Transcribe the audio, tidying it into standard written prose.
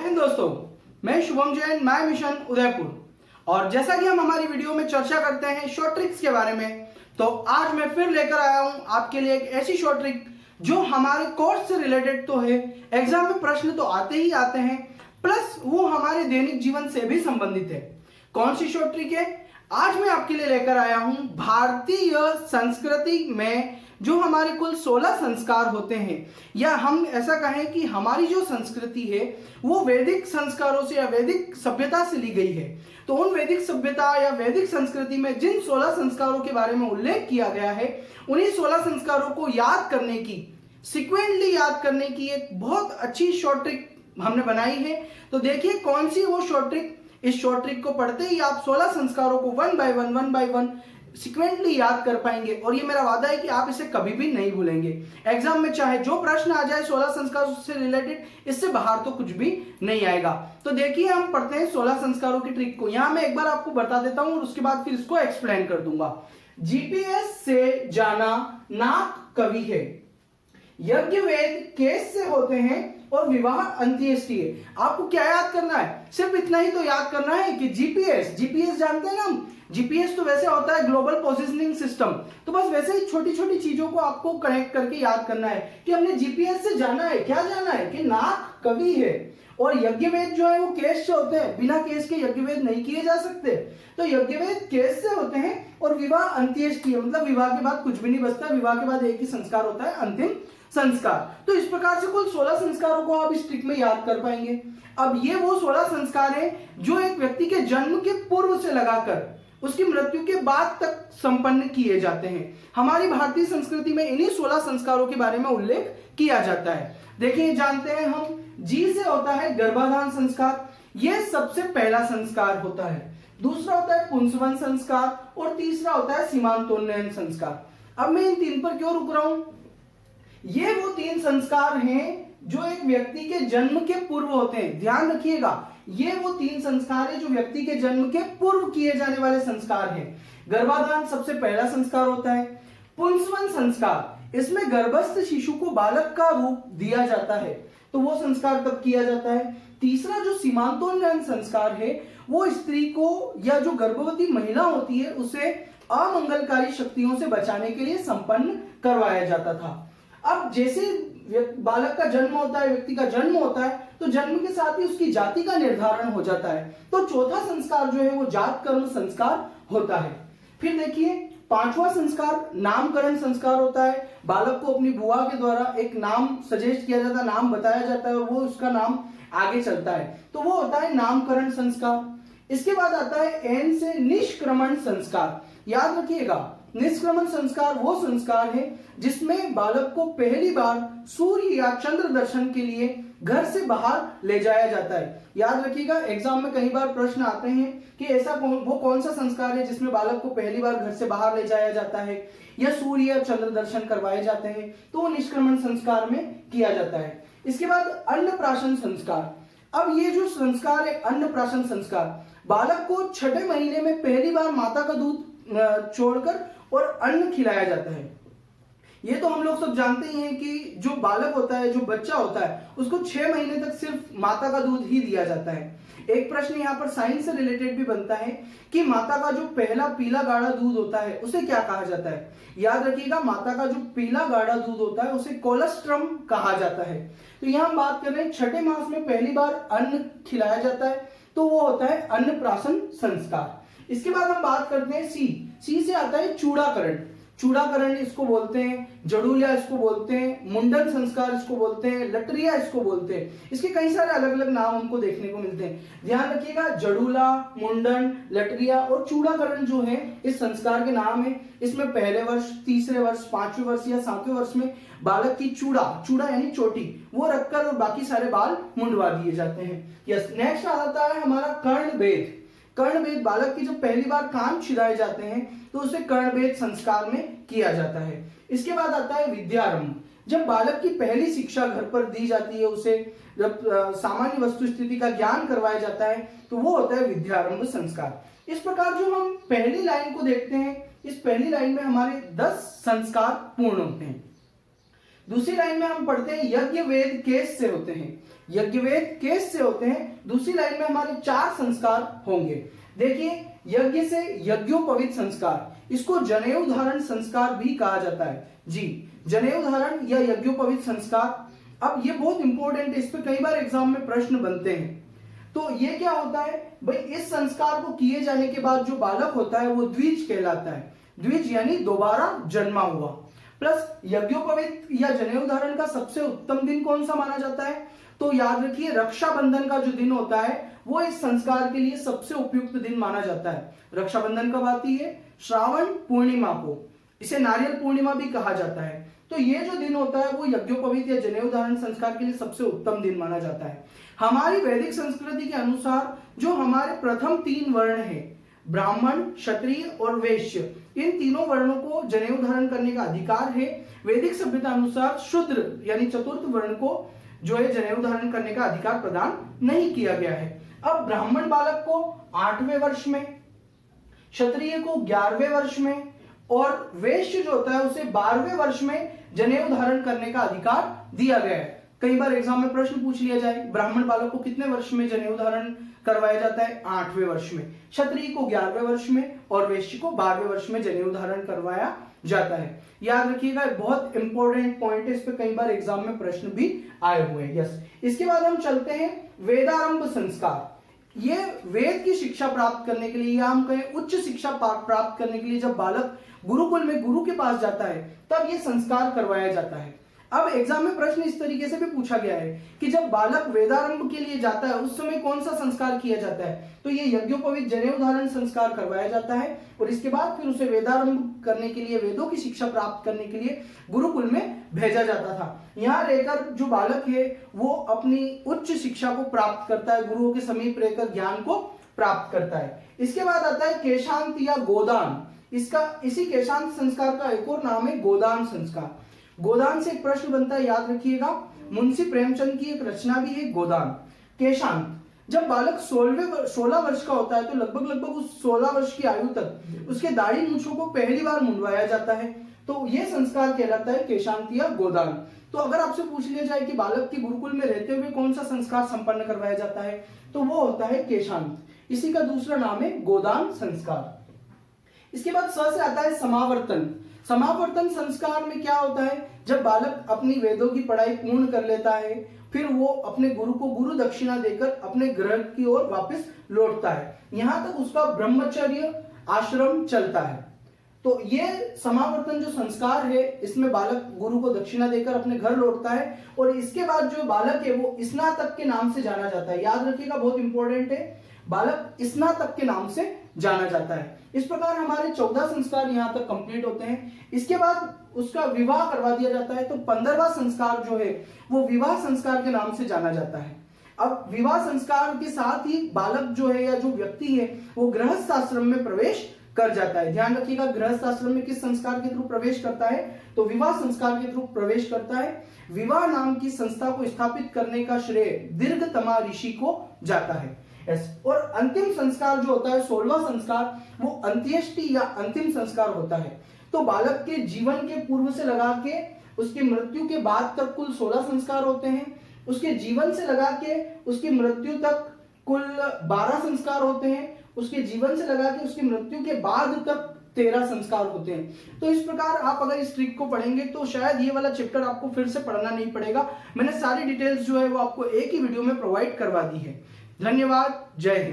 हिंद दोस्तों, मैं Shubham Jain, my mission Udaipur. और जैसा कि हम हमारी वीडियो में चर्चा करते हैं शॉर्ट ट्रिक्स के बारे में, तो आज मैं फिर लेकर आया हूं आपके लिए एक ऐसी शॉर्ट ट्रिक जो हमारे कोर्स से रिलेटेड तो है, एग्जाम में प्रश्न तो आते ही आते हैं, प्लस वो हमारे दैनिक जीवन से भी संबंधित है। कौन सी शॉर्ट ट्रिक है? आज मैं आपके लिए लेकर आया हूं भारतीय संस्कृति में जो हमारे कुल 16 संस्कार होते हैं, या हम ऐसा कहें कि हमारी जो संस्कृति है वो वैदिक संस्कारों से या वैदिक सभ्यता से ली गई है। तो उन वैदिक सभ्यता या वैदिक संस्कृति में जिन 16 संस्कारों के बारे में उल्लेख किया गया है, उन्हीं 16 संस्कारों को याद करने की, सिक्वेंटली याद करने की एक बहुत अच्छी शॉर्ट ट्रिक हमने बनाई है। तो देखिए कौन सी वो शॉर्ट ट्रिक। इस शॉर्ट ट्रिक को पढ़ते ही आप 16 संस्कारों को वन बाय वन सिक्वेंटली याद कर पाएंगे, और ये मेरा वादा है कि आप इसे कभी भी नहीं भूलेंगे। एग्जाम में चाहे जो प्रश्न आ जाए 16 संस्कारों से रिलेटेड, इससे बाहर तो कुछ भी नहीं आएगा। तो देखिए हम पढ़ते हैं 16 संस्कारों की ट्रिक को। यहां मैं एक बार आपको बता देता हूं और उसके बाद फिर इसको एक्सप्लेन कर दूंगा। जीपीएस से जाना नाक कवि है, यज्ञ वेद केस से होते हैं, और विवाह अंत्येष्टि है। आपको क्या याद करना है? सिर्फ इतना ही तो याद करना है कि जीपीएस जानते हैं ना हम। जीपीएस तो वैसे होता है ग्लोबल पोजिशनिंग सिस्टम। तो बस वैसे ही छोटी छोटी चीजों को आपको कनेक्ट करके याद करना है कि हमने जीपीएस से जाना है, क्या जाना है कि नाक कवि है, और यज्ञ वेद जो है वो केस से होते हैं, बिना केस के यज्ञ वेद नहीं किए जा सकते। तो यज्ञ वेद केस से होते हैं, और विवाह अंत्येष्टि है, मतलब विवाह के बाद कुछ भी नहीं बचता, विवाह के बाद एक ही संस्कार होता है, अंतिम संस्कार। तो इस प्रकार से कुल 16 संस्कारों को आप इस ट्रिक में याद कर पाएंगे। अब ये वो 16 संस्कार हैं जो एक व्यक्ति के जन्म के पूर्व से लगाकर उसकी मृत्यु के बाद तक संपन्न किए जाते हैं। हमारी भारतीय संस्कृति में इन्हीं 16 संस्कारों के बारे में उल्लेख किया जाता है। देखिए जानते हैं हम, जी से होता है गर्भाधान संस्कार, यह सबसे पहला संस्कार होता है। दूसरा होता है पुंसवन संस्कार, और तीसरा होता है सीमांतोन्नयन संस्कार। अब मैं इन तीन पर क्यों रुक रहा हूं? ये वो तीन संस्कार हैं जो एक व्यक्ति के जन्म के पूर्व होते हैं। ध्यान रखिएगा, ये वो तीन संस्कार है जो व्यक्ति के जन्म के पूर्व किए जाने वाले संस्कार हैं। गर्भाधान सबसे पहला संस्कार होता है। पुंसवन संस्कार, इसमें गर्भस्थ शिशु को बालक का रूप दिया जाता है, तो वो संस्कार तब किया जाता है। तीसरा जो सीमांतोन्नयन संस्कार है, वो स्त्री को या जो गर्भवती महिला होती है उसे अमंगलकारी शक्तियों से बचाने के लिए संपन्न करवाया जाता था। अब जैसे बालक का जन्म होता है, व्यक्ति का जन्म होता है, तो जन्म के साथ ही उसकी जाति का निर्धारण हो जाता है। तो चौथा संस्कार जो है वो जात कर्म संस्कार होता है। फिर देखिए पांचवा संस्कार नामकरण संस्कार होता है। बालक को अपनी बुआ के द्वारा एक नाम सजेस्ट किया जाता है, नाम बताया जाता है, और वो उसका नाम आगे चलता है, तो वो होता है नामकरण संस्कार। इसके बाद आता है एन से निष्क्रमण संस्कार। याद रखिएगा, निष्क्रमण संस्कार वो संस्कार है जिसमें बालक को पहली बार सूर्य या चंद्र दर्शन के लिए घर से बाहर ले जाया जाता है। याद रखिएगा, एग्जाम में कई बार प्रश्न आते हैं कि ऐसा वो कौन सा संस्कार है जिसमें बालक को पहली बार घर से बाहर ले जाया जाता है या सूर्य या चंद्र दर्शन करवाए जाते हैं, तो वो निष्क्रमण संस्कार में किया जाता है। इसके बाद अन्नप्राशन संस्कार। अब ये जो संस्कार है अन्नप्राशन संस्कार, बालक को छठे महीने में पहली बार माता का दूध छोड़कर और अन्न खिलाया जाता है। ये तो हम लोग सब जानते ही हैं कि जो बालक होता है, जो बच्चा होता है, उसको 6 महीने तक सिर्फ माता का दूध ही दिया जाता है। एक प्रश्न यहाँ पर साइंस से रिलेटेड भी बनता है कि माता का जो पहला पीला गाढ़ा दूध होता है उसे क्या कहा जाता है? याद रखिएगा, माता का जो पीला गाढ़ा दूध होता है उसे कोलेस्ट्रम कहा जाता है। तो यहाँ हम बात कर रहे हैं छठे मास में पहली बार अन्न खिलाया जाता है, तो वो होता है अन्नप्राशन संस्कार। इसके बाद हम बात करते हैं सी से आता है चूड़ाकरण। चूड़ाकरण इसको बोलते हैं, जड़ूलिया इसको बोलते हैं, मुंडन संस्कार इसको बोलते हैं, लटरिया इसको बोलते हैं। इसके कई सारे अलग अलग नाम हमको देखने को मिलते हैं। ध्यान रखिएगा, जड़ूला, मुंडन, लटरिया और चूड़ाकरण जो है इस संस्कार के नाम है। इसमें पहले वर्ष, तीसरे वर्ष, 5वें वर्ष या 7वें वर्ष में बालक की चूड़ा यानी चोटी वो रखकर और बाकी सारे बाल मुंडवा दिए जाते हैं। यस, नेक्स्ट आता है हमारा कर्णभेद। कर्णभेद, बालक की जब पहली बार कान छिदाए जाते हैं तो उसे कर्णभेद संस्कार में किया जाता है। इसके बाद आता है विद्यारंभ। जब बालक की पहली शिक्षा घर पर दी जाती है, उसे जब सामान्य वस्तु स्थिति का ज्ञान करवाया जाता है, तो वो होता है विद्यारंभ संस्कार। इस प्रकार जो हम पहली लाइन को देखते हैं, इस पहली लाइन में हमारे 10 संस्कार पूर्ण होते हैं। दूसरी लाइन में हम पढ़ते हैं यज्ञ वेद केस से होते हैं, यज्ञ वेद केस से होते हैं। दूसरी लाइन में हमारे 4 संस्कार होंगे। देखिए यज्ञ से यज्ञोपवीत संस्कार, इसको जनेऊ धारण संस्कार भी कहा जाता है। जी, जनेऊ धारण या यज्ञोपवीत संस्कार। अब ये बहुत इंपॉर्टेंट है, इस पे कई बार एग्जाम में प्रश्न बनते हैं। तो ये क्या होता है भाई, इस संस्कार को किए जाने के बाद जो बालक होता है वो द्विज कहलाता है। द्विज यानी दोबारा जन्मा हुआ। प्लस यज्ञोपवीत या जनेऊ धारण का सबसे उत्तम दिन कौन सा माना जाता है, तो याद रखिए रक्षाबंधन का जो दिन होता है वो इस संस्कार के लिए सबसे उपयुक्त दिन माना जाता है। रक्षाबंधन कब आती है, श्रावण पूर्णिमा को, इसे नारियल पूर्णिमा भी कहा जाता है। तो ये जो दिन होता है वो यज्ञोपवीत या जनेऊ धारण संस्कार के लिए सबसे उत्तम दिन माना जाता है। हमारी वैदिक संस्कृति के अनुसार जो हमारे प्रथम 3 वर्ण है, ब्राह्मण, क्षत्रिय और वैश्य, इन तीनों वर्णों को जनेऊ धारण करने का अधिकार है। वैदिक सभ्यता अनुसार शूद्र यानी चतुर्थ वर्ण को जो है जनेऊ धारण करने का अधिकार प्रदान नहीं किया गया है। अब ब्राह्मण बालक को 8वें वर्ष में, क्षत्रिय को 11वें वर्ष में और वैश्य जो होता है उसे 12वें वर्ष में जनेऊ धारण करने का अधिकार दिया गया है। कई बार एग्जाम में प्रश्न पूछ लिया जाए, ब्राह्मण बालक को कितने वर्ष में जनेऊ धारण करवाया जाता है, 8वें वर्ष में, क्षत्रिय को 11वें वर्ष में और वैश्य को 12वें वर्ष में जनेऊ धारण करवाया जाता है। याद रखिएगा, बहुत इंपॉर्टेंट पॉइंट है, इस पे कई बार एग्जाम में प्रश्न भी आए हुए हैं। यस, इसके बाद हम चलते हैं वेदारंभ संस्कार। ये वेद की शिक्षा प्राप्त करने के लिए या हम कहें उच्च शिक्षा प्राप्त करने के लिए जब बालक गुरुकुल में गुरु के पास जाता है तब ये संस्कार करवाया जाता है। अब एग्जाम में प्रश्न इस तरीके से भी पूछा गया है कि जब बालक वेदारंभ के लिए जाता है उस समय कौन सा संस्कार किया जाता है, तो ये यज्ञोपवीत जनेऊ धारण संस्कार करवाया जाता है और इसके बाद फिर उसे वेदारंभ करने के लिए, वेदों की शिक्षा प्राप्त करने के लिए गुरुकुल में भेजा जाता था। यहाँ रहकर जो बालक है वो अपनी उच्च शिक्षा को प्राप्त करता है, गुरुओं के समीप रहकर ज्ञान को प्राप्त करता है। इसके बाद आता है केशांत या गोदान। इसी केशांत संस्कार का एक और नाम है गोदान संस्कार। गोदान से एक प्रश्न बनता है, याद रखिएगा, मुंशी प्रेमचंद की एक रचना भी है गोदान। केशांत, जब बालक 16 वर्ष का होता है तो लगभग उस 16 वर्ष की आयु तक उसके दाढ़ी मूंछों को पहली बार मुंडवाया जाता है, तो यह संस्कार कहलाता है केशांत या गोदान। तो अगर आपसे पूछ लिया जाए कि बालक के गुरुकुल में रहते हुए कौन सा संस्कार संपन्न करवाया जाता है, तो वो होता है केशांत। इसी का दूसरा नाम है गोदान संस्कार। इसके बाद स से आता है समावर्तन। समावर्तन संस्कार में क्या होता है, जब बालक अपनी वेदों की पढ़ाई पूर्ण कर लेता है फिर वो अपने गुरु को गुरु दक्षिणा देकर अपने गृह की ओर वापस लौटता है, यहां तक उसका ब्रह्मचर्य आश्रम चलता है। तो ये समावर्तन जो संस्कार है इसमें बालक गुरु को दक्षिणा देकर अपने घर लौटता है और इसके बाद जो बालक है वो स्नातक के नाम से जाना जाता है। याद रखिएगा, बहुत इंपॉर्टेंट है, बालक स्नातक के नाम से जाना जाता है। इस प्रकार हमारे 14 संस्कार यहाँ तक कंप्लीट होते हैं। इसके बाद उसका विवाह करवा दिया जाता है, तो 15वां संस्कार जो है वो विवाह संस्कार के नाम से जाना जाता है। अब विवाह संस्कार के साथ ही बालक जो है या जो व्यक्ति है वो गृहस्थ आश्रम में प्रवेश कर जाता है। ध्यान रखिएगा, गृहस्थ आश्रम में किस संस्कार के थ्रू प्रवेश करता है, तो विवाह संस्कार के थ्रू प्रवेश करता है। विवाह नाम की संस्था को स्थापित करने का श्रेय दीर्घतमा ऋषि को जाता है। और अंतिम संस्कार जो होता है 16वां संस्कार, वो अंत्येष्टि या अंतिम संस्कार होता है। तो बालक के जीवन के पूर्व से लगा के उसकी मृत्यु के बाद तक कुल 16 संस्कार होते हैं। उसके जीवन से लगा के उसकी मृत्यु तक कुल 12 संस्कार होते हैं। उसके जीवन से लगा के उसकी मृत्यु के बाद तक 13 संस्कार होते हैं। तो इस प्रकार आप अगर इस ट्रिक को पढ़ेंगे तो शायद ये वाला चैप्टर आपको फिर से पढ़ना नहीं पड़ेगा। मैंने सारी डिटेल्स जो है वो आपको एक ही वीडियो में प्रोवाइड करवा दी है। धन्यवाद, जय हिंद।